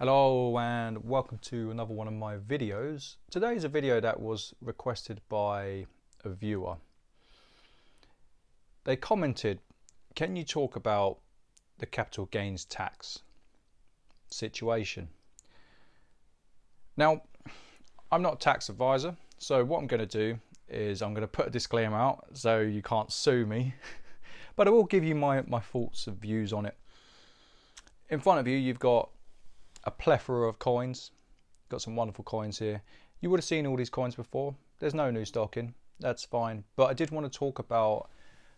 Hello and welcome to another one of my videos. Today is a video that was requested by a viewer. They commented, can you talk about the capital gains tax situation? Now, I'm not a tax advisor, so what I'm going to do is I'm going to put a disclaimer out so you can't sue me, but I will give you my thoughts and views on it. In front of you, you've got a plethora of coins. Got some wonderful coins here. You would have seen all these coins before. There's no new stock in, that's fine. But I did want to talk about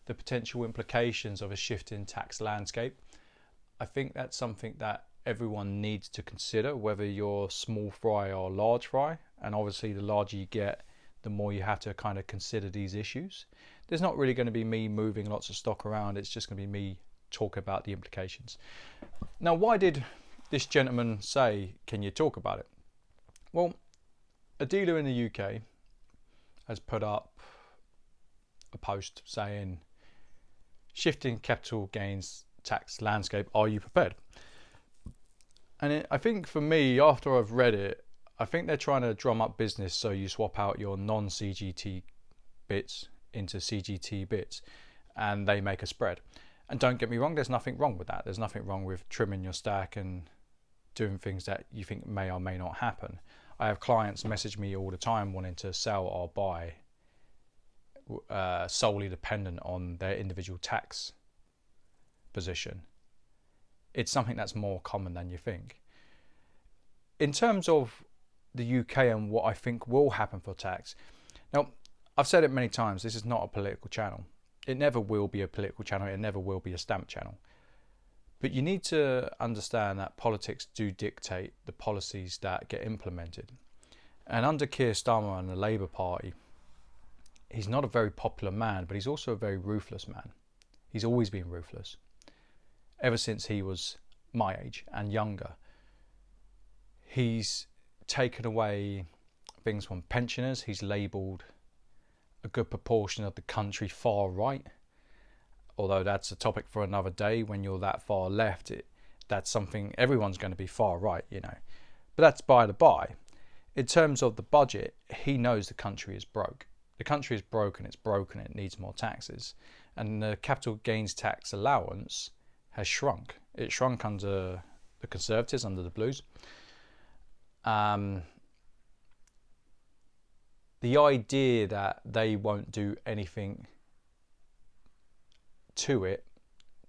the potential implications of a shift in tax landscape. I think that's something that everyone needs to consider, whether you're small fry or large fry. And obviously the larger you get, the more you have to kind of consider these issues. There's not really going to be me moving lots of stock around. It's just going to be me talking about the implications. Now, why did this gentleman say, can you talk about it? Well, a dealer in the UK has put up a post saying, shifting capital gains tax landscape, are you prepared? And I think for me, after I've read it, I think they're trying to drum up business so you swap out your non-CGT bits into CGT bits and they make a spread. And don't get me wrong, there's nothing wrong with that. There's nothing wrong with trimming your stack and doing things that you think may or may not happen. I have clients message me all the time wanting to sell or buy solely dependent on their individual tax position. It's something that's more common than you think. In terms of the UK and what I think will happen for tax, now I've said it many times, this is not a political channel. It never will be a political channel, it never will be a stamp channel. But you need to understand that politics do dictate the policies that get implemented. And under Keir Starmer and the Labour Party, he's not a very popular man, but he's also a very ruthless man. He's always been ruthless, ever since he was my age and younger. He's taken away things from pensioners. He's labelled a good proportion of the country far right. Although that's a topic for another day. When you're that far left, that's something everyone's going to be far right, you know. But that's by the by. In terms of the budget, he knows the country is broke. The country is broken, it's broken, it needs more taxes. And the capital gains tax allowance has shrunk. It shrunk under the Conservatives, under the Blues. The idea that they won't do anything to it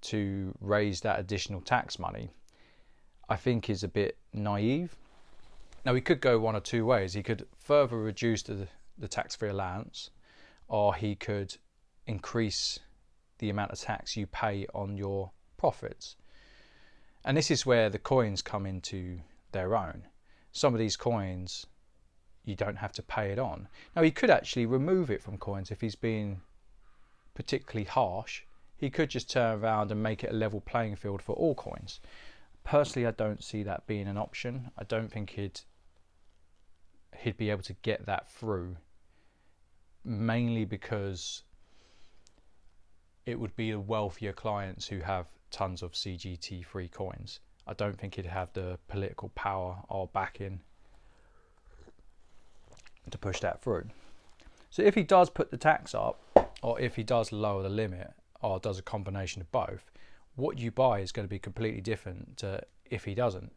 to raise that additional tax money, I think is a bit naive. Now, he could go one or two ways. He could further reduce the tax-free allowance, or he could increase the amount of tax you pay on your profits. And this is where the coins come into their own. Some of these coins, you don't have to pay it on. Now, he could actually remove it from coins if he's being particularly harsh. He could just turn around and make it a level playing field for all coins. Personally, I don't see that being an option. I don't think he'd be able to get that through, mainly because it would be the wealthier clients who have tons of CGT free coins. I don't think he'd have the political power or backing to push that through. So if he does put the tax up, or if he does lower the limit, or does a combination of both, what you buy is going to be completely different to if he doesn't.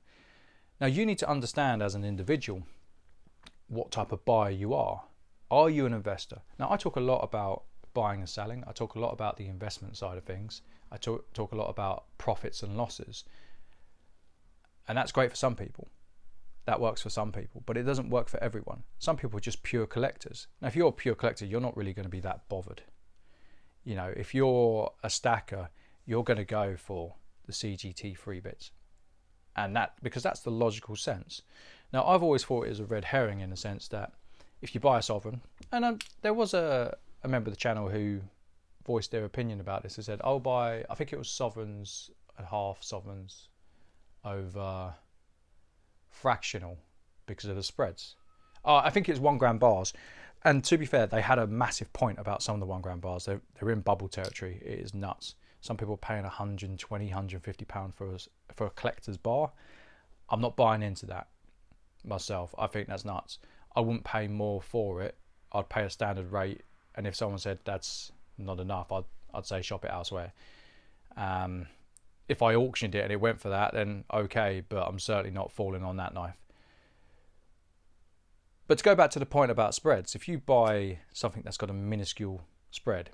Now, you need to understand as an individual what type of buyer you are. Are you an investor? Now, I talk a lot about buying and selling. I talk a lot about the investment side of things. I talk a lot about profits and losses. And that's great for some people. That works for some people, but it doesn't work for everyone. Some people are just pure collectors. Now, if you're a pure collector, you're not really going to be that bothered. You know, if you're a stacker, you're going to go for the CGT free bits, and that because that's the logical sense. Now, I've always thought it was a red herring in the sense that if you buy a sovereign, and there was a member of the channel who voiced their opinion about this. They said, "I'll buy," I think it was sovereigns and half sovereigns over fractional because of the spreads. I think it's 1 gram bars. And to be fair, they had a massive point about some of the 1 gram bars. They're in bubble territory. It is nuts. Some people are paying £120, £150 for a collector's bar. I'm not buying into that myself. I think that's nuts. I wouldn't pay more for it. I'd pay a standard rate, and if someone said that's not enough, I'd say shop it elsewhere. If I auctioned it and it went for that, then okay, but I'm certainly not falling on that knife. But to go back to the point about spreads, if you buy something that's got a minuscule spread,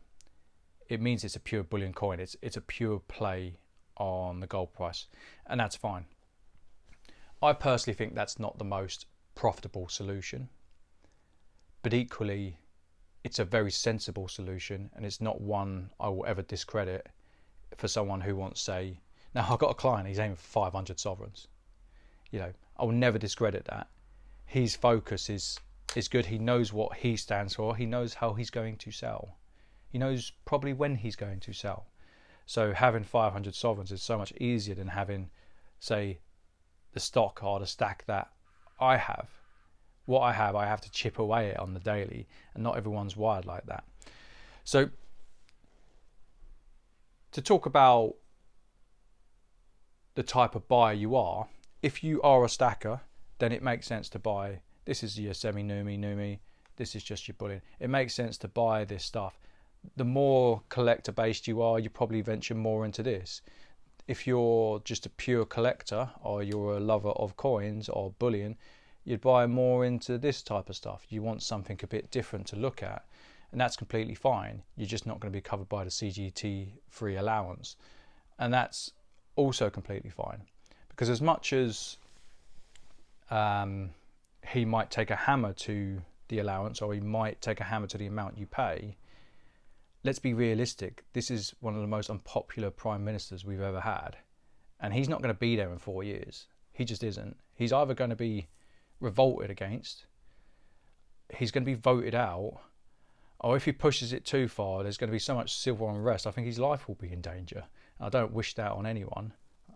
it means it's a pure bullion coin. It's a pure play on the gold price, and that's fine. I personally think that's not the most profitable solution, but equally it's a very sensible solution, and it's not one I will ever discredit for someone who wants, say, now I've got a client, he's aiming for 500 sovereigns. You know, I will never discredit that. His focus is good. He knows what he stands for. He knows how he's going to sell. He knows probably when he's going to sell. So having 500 sovereigns is so much easier than having, say, the stock or the stack that I have. What I have to chip away at on the daily, and not everyone's wired like that. So to talk about the type of buyer you are, if you are a stacker, then it makes sense to buy. This is your semi-Numi, this is just your bullion. It makes sense to buy this stuff. The more collector based you are, you probably venture more into this. If you're just a pure collector, or you're a lover of coins or bullion, you'd buy more into this type of stuff. You want something a bit different to look at, and that's completely fine. You're just not going to be covered by the CGT free allowance, and that's also completely fine, because as much as he might take a hammer to the allowance, or he might take a hammer to the amount you pay, let's be realistic. This is one of the most unpopular prime ministers we've ever had, and he's not going to be there in 4 years. He just isn't. He's either going to be revolted against, he's going to be voted out, or if he pushes it too far, there's going to be so much civil unrest. I think his life will be in danger. I don't wish that on anyone.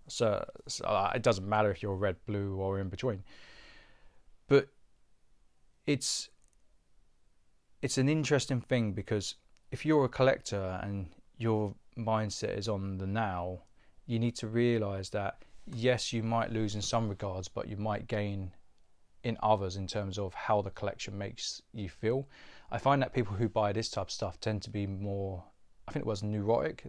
So it doesn't matter if you're red, blue, or in between. But it's an interesting thing, because if you're a collector and your mindset is on the now, you need to realize that yes, you might lose in some regards, but you might gain in others in terms of how the collection makes you feel. I find that people who buy this type of stuff tend to be more, I think it was neurotic.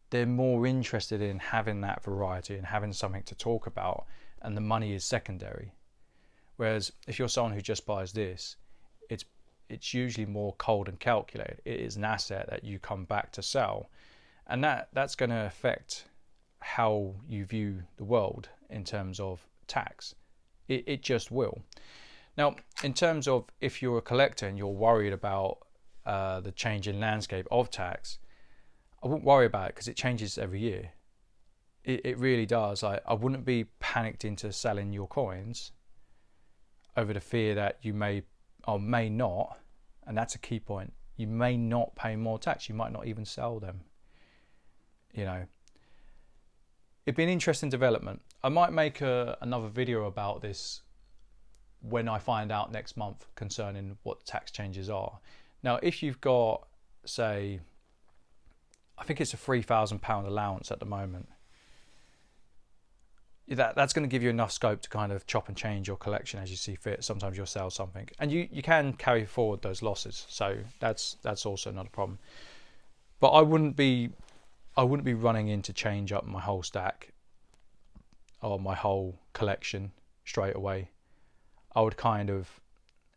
They're more interested in having that variety and having something to talk about, and the money is secondary. Whereas if you're someone who just buys this, it's usually more cold and calculated. It is an asset that you come back to sell, and that's going to affect how you view the world in terms of tax. It just will. Now, in terms of if you're a collector and you're worried about the changing landscape of tax, I wouldn't worry about it, because it changes every year. It really does. I wouldn't be panicked into selling your coins over the fear that you may or may not, and that's a key point, you may not pay more tax. You might not even sell them. You know, it'd be an interesting development. I might make another video about this when I find out next month concerning what the tax changes are. Now, if you've got, say, I think it's a £3,000 allowance at the moment, that's going to give you enough scope to kind of chop and change your collection as you see fit. Sometimes you'll sell something, and you can carry forward those losses, so that's also not a problem. But I wouldn't be running in to change up my whole stack or my whole collection straight away. I would kind of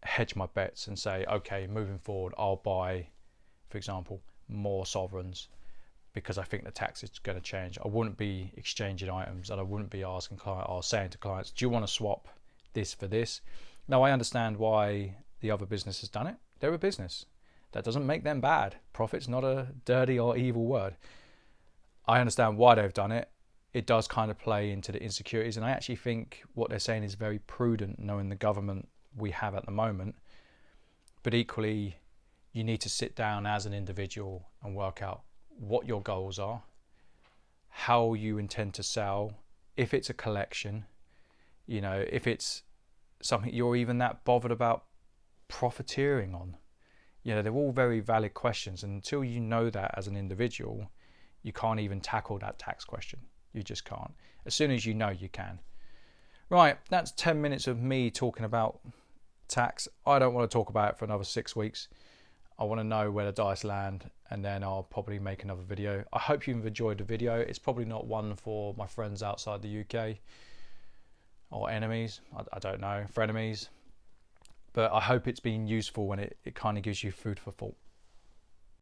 hedge my bets and say, okay, moving forward, I'll buy, for example, more sovereigns, because I think the tax is going to change. I wouldn't be exchanging items, and I wouldn't be asking clients or saying to clients, do you want to swap this for this? Now, I understand why the other business has done it. They're a business. That doesn't make them bad. Profit's not a dirty or evil word. I understand why they've done it. It does kind of play into the insecurities, and I actually think what they're saying is very prudent, knowing the government we have at the moment. But equally, you need to sit down as an individual and work out what your goals are, how you intend to sell, if it's a collection, you know, if it's something you're even that bothered about profiteering on. You know, they're all very valid questions, and until you know that as an individual, you can't even tackle that tax question. You just can't. As soon as you know, you can. Right, that's 10 minutes of me talking about tax. I don't want to talk about it for another 6 weeks. I want to know where the dice land, and then I'll probably make another video. I hope you've enjoyed the video. It's probably not one for my friends outside the UK or enemies. I don't know, frenemies. But I hope it's been useful, and it kind of gives you food for thought.